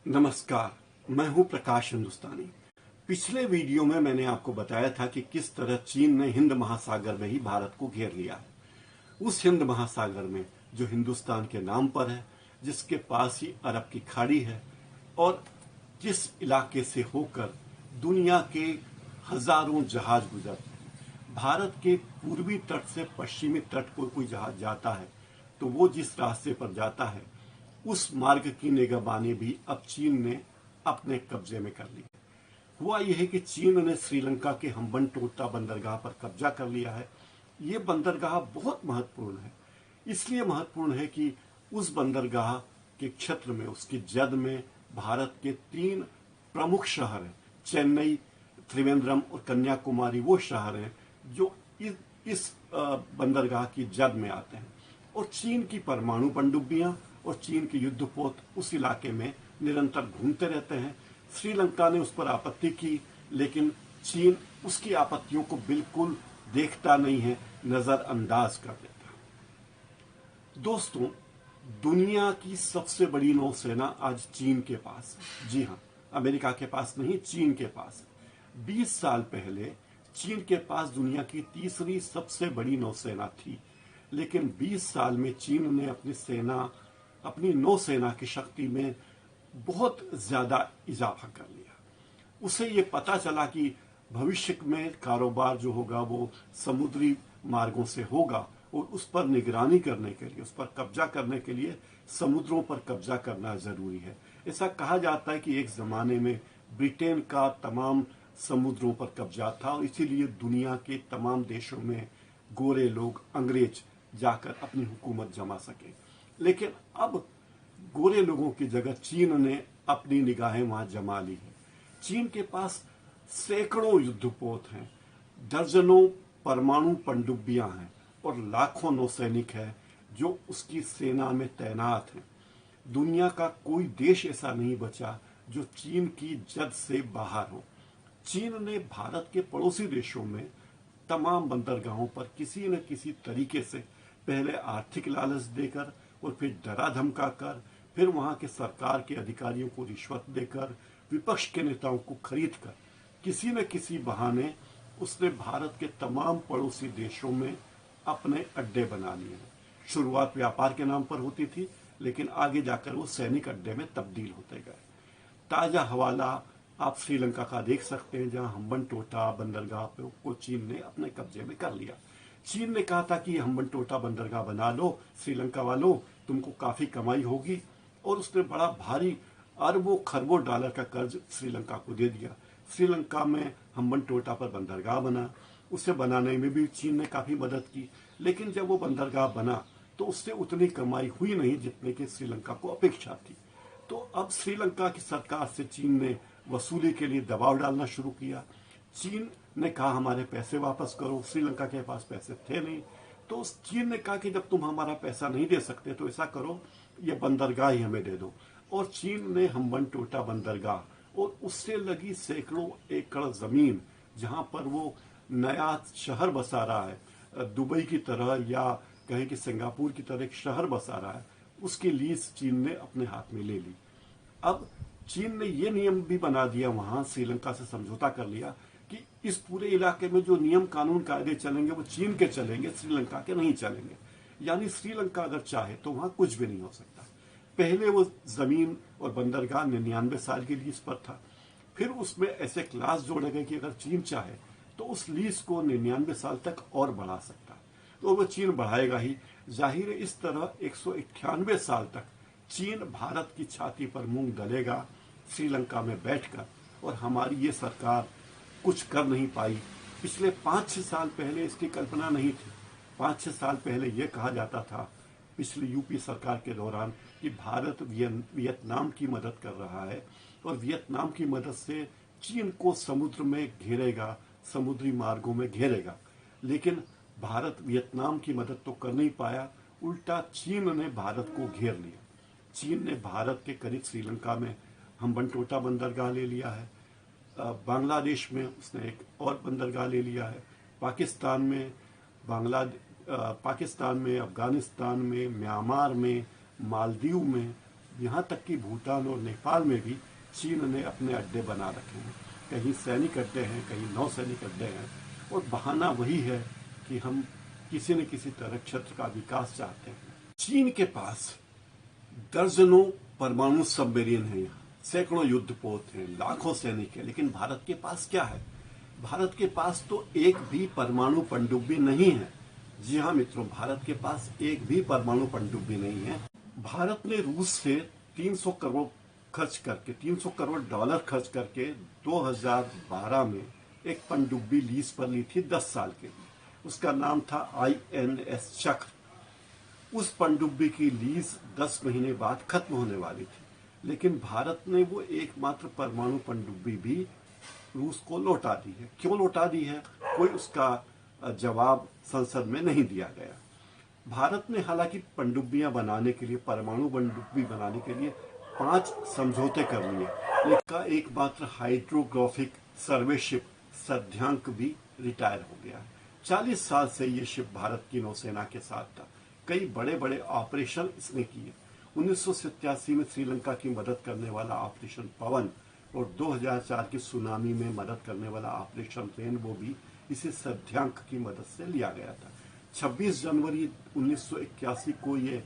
नमस्कार, मैं हूं प्रकाश हिंदुस्तानी। पिछले वीडियो में मैंने आपको बताया था कि किस तरह चीन ने हिंद महासागर में ही भारत को घेर लिया है। उस हिंद महासागर में जो हिंदुस्तान के नाम पर है, जिसके पास ही अरब की खाड़ी है और जिस इलाके से होकर दुनिया के हजारों जहाज गुजरते हैं। भारत के पूर्वी तट से पश्चिमी तट को कोई जहाज जाता है तो वो जिस रास्ते पर जाता है उस मार्ग की निगरानी भी अब चीन ने अपने कब्जे में कर ली। हुआ यह है कि चीन ने श्रीलंका के हम्बनटोटा बंदरगाह पर कब्जा कर लिया है। ये बंदरगाह बहुत महत्वपूर्ण है। इसलिए महत्वपूर्ण है कि उस बंदरगाह के क्षेत्र में, उसकी जद में भारत के 3 प्रमुख शहर हैं, चेन्नई, त्रिवेंद्रम और कन्याकुमारी। वो शहर हैं जो इस बंदरगाह की जद में आते हैं। और चीन की परमाणु पनडुब्बियां और चीन के युद्धपोत उस इलाके में निरंतर घूमते रहते हैं। श्रीलंका ने उस पर आपत्ति की, लेकिन चीन उसकी आपत्तियों को बिल्कुल देखता नहीं है, नजरअंदाज कर देता है। दोस्तों, दुनिया की सबसे बड़ी नौसेना आज चीन के पास है। जी हां, अमेरिका के पास नहीं, चीन के पास है। 20 साल पहले चीन के पास दुनिया की तीसरी सबसे बड़ी नौसेना थी, लेकिन 20 साल में चीन ने अपनी नौसेना की शक्ति में बहुत ज्यादा इजाफा कर लिया। उसे ये पता चला कि भविष्य में कारोबार जो होगा वो समुद्री मार्गों से होगा और उस पर निगरानी करने के लिए, उस पर कब्जा करने के लिए समुद्रों पर कब्जा करना जरूरी है। ऐसा कहा जाता है कि एक जमाने में ब्रिटेन का तमाम समुद्रों पर कब्जा था और इसीलिए दुनिया के तमाम देशों में गोरे लोग, अंग्रेज जाकर अपनी हुकूमत जमा सके। लेकिन अब गोरे लोगों की जगह चीन ने अपनी निगाहें वहां जमा ली है। चीन के पास सैकड़ों युद्धपोत हैं, दर्जनों परमाणु पनडुब्बियां हैं और लाखों नौसैनिक हैं जो उसकी सेना में तैनात हैं। दुनिया का कोई देश ऐसा नहीं बचा जो चीन की जद से बाहर हो। चीन ने भारत के पड़ोसी देशों में तमाम बंदरगाहों पर किसी न किसी तरीके से पहले आर्थिक लालच देकर और फिर डरा धमका कर, फिर वहां के सरकार के अधिकारियों को रिश्वत देकर, विपक्ष के नेताओं को खरीद कर, किसी न किसी बहाने उसने भारत के तमाम पड़ोसी देशों में अपने अड्डे बना लिए। शुरुआत व्यापार के नाम पर होती थी, लेकिन आगे जाकर वो सैनिक अड्डे में तब्दील होते गए। ताजा हवाला आप श्रीलंका का देख सकते हैं, जहां हम्बनटोटा बंदरगाह को चीन ने अपने कब्जे में कर लिया। चीन ने कहा था कि हम्बनटोटा बंदरगाह बना लो श्रीलंका वालों, तुमको काफी कमाई होगी, और उसने बड़ा भारी अरबों खरबों डॉलर का कर्ज श्रीलंका को दे दिया। श्रीलंका में हम्बनटोटा पर बंदरगाह बना। उसे बनाने में भी चीन ने काफी मदद की, लेकिन जब वो बंदरगाह बना तो उससे उतनी कमाई हुई नहीं जितने की श्रीलंका को अपेक्षा थी। तो अब श्रीलंका की सरकार से चीन ने वसूली के लिए दबाव डालना शुरू किया। चीन ने कहा हमारे पैसे वापस करो। श्रीलंका के पास पैसे थे नहीं, तो चीन ने कहा कि जब तुम हमारा पैसा नहीं दे सकते तो ऐसा करो, ये बंदरगाह ही हमें दे दो। और चीन ने हम्बनटोटा बंदरगाह और उससे लगी सैकड़ों एकड़ जमीन, जहां पर वो नया शहर बसा रहा है, दुबई की तरह या कहें कि सिंगापुर की तरह एक शहर बसा रहा है, उसकी लीज चीन ने अपने हाथ में ले ली। अब चीन ने यह नियम भी बना दिया, वहां श्रीलंका से समझौता कर लिया कि इस पूरे इलाके में जो नियम कानून कायदे चलेंगे वो चीन के चलेंगे, श्रीलंका के नहीं चलेंगे। यानी श्रीलंका अगर चाहे तो वहां कुछ भी नहीं हो सकता। पहले वो जमीन और बंदरगाह 99 साल की लीज पर था, फिर उसमें ऐसे क्लास जोड़े गए कि अगर चीन चाहे तो उस लीज को 99 साल तक और बढ़ा सकता है, तो वो चीन बढ़ाएगा ही। जाहिर है इस तरह 198 साल तक चीन भारत की छाती पर मूंग दलेगा श्रीलंका में बैठकर, और हमारी ये सरकार कुछ कर नहीं पाई। पिछले 5-6 साल पहले इसकी कल्पना नहीं थी। 5-6 साल पहले यह कहा जाता था पिछली यूपी सरकार के दौरान कि भारत वियतनाम की मदद कर रहा है और वियतनाम की मदद से चीन को समुद्र में घेरेगा, समुद्री मार्गों में घेरेगा। लेकिन भारत वियतनाम की मदद तो कर नहीं पाया, उल्टा चीन ने भारत को घेर लिया। चीन ने भारत के करीब श्रीलंका में हम्बनटोटा बंदरगाह ले लिया है, बांग्लादेश में उसने एक और बंदरगाह ले लिया है, पाकिस्तान में, अफगानिस्तान में, म्यांमार में, मालदीव में यहाँ तक कि भूटान और नेपाल में भी चीन ने अपने अड्डे बना रखे हैं। कहीं सैनिक अड्डे हैं, कहीं नौसैनिक अड्डे हैं, और बहाना वही है कि हम किसी न किसी तरह क्षेत्र का विकास चाहते हैं। चीन के पास दर्जनों परमाणु सबमरीन हैं, यहाँ सैकड़ों युद्धपोत हैं, लाखों सैनिक हैं, लेकिन भारत के पास क्या है? भारत के पास तो एक भी परमाणु पनडुब्बी नहीं है। जी हाँ मित्रों, भारत के पास एक भी परमाणु पनडुब्बी नहीं है। भारत ने रूस से 300 करोड़ खर्च करके, $300 करोड़ खर्च करके 2012 में एक पनडुब्बी लीज पर ली थी 10 साल के लिए। उसका नाम था INS चक्र। उस पनडुब्बी की लीज 10 महीने बाद खत्म होने वाली थी, लेकिन भारत ने वो एकमात्र परमाणु पनडुब्बी भी रूस को लौटा दी है। क्यों लौटा दी है, कोई उसका जवाब संसद में नहीं दिया गया। भारत ने हालांकि पनडुब्बियां बनाने के लिए, परमाणु पनडुब्बी बनाने के लिए 5 समझौते कर लिए, लेकिन एकमात्र हाइड्रोग्राफिक सर्वे शिप सध्यांक भी रिटायर हो गया। 40 साल से ये शिप भारत की नौसेना के साथ था। कई बड़े बड़े ऑपरेशन इसने किए। 1987 में श्रीलंका की मदद करने वाला ऑपरेशन पवन और 2004 की सुनामी में मदद करने वाला ऑपरेशन रेनबो भी इसे सध्यांक की मदद से लिया गया था। 26 जनवरी 1981 को ये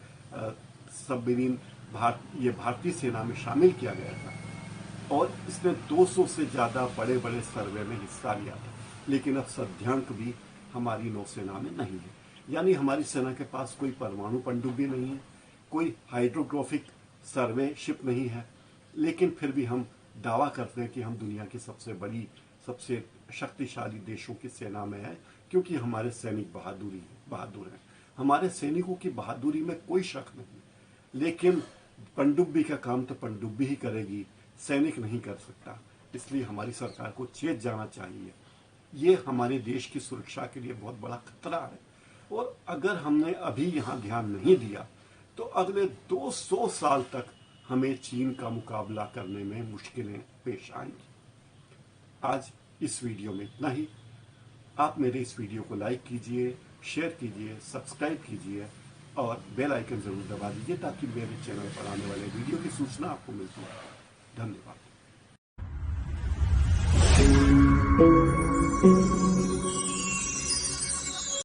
सबमरीन भारतीय सेना में शामिल किया गया था और इसने 200 से ज्यादा बड़े बड़े सर्वे में हिस्सा लिया था। लेकिन अब सध्यांक भी हमारी नौसेना में नहीं है, यानी हमारी सेना के पास कोई परमाणु पनडुब्बी नहीं है, कोई हाइड्रोग्राफिक सर्वे शिप नहीं है, लेकिन फिर भी हम दावा करते हैं कि हम दुनिया की सबसे बड़ी, सबसे शक्तिशाली देशों की सेना में है, क्योंकि हमारे सैनिक बहादुर हैं। हमारे सैनिकों की बहादुरी में कोई शक नहीं, लेकिन पनडुब्बी का काम तो पनडुब्बी ही करेगी, सैनिक नहीं कर सकता। इसलिए हमारी सरकार को चेत जाना चाहिए। ये हमारे देश की सुरक्षा के लिए बहुत बड़ा खतरा है, और अगर हमने अभी यहाँ ध्यान नहीं दिया तो अगले 200 साल तक हमें चीन का मुकाबला करने में मुश्किलें पेश आएंगी। आज इस वीडियो में इतना ही। आप मेरे इस वीडियो को लाइक कीजिए, शेयर कीजिए, सब्सक्राइब कीजिए और बेल आइकन जरूर दबा दीजिए ताकि मेरे चैनल पर आने वाले वीडियो की सूचना आपको मिलती रहे। धन्यवाद।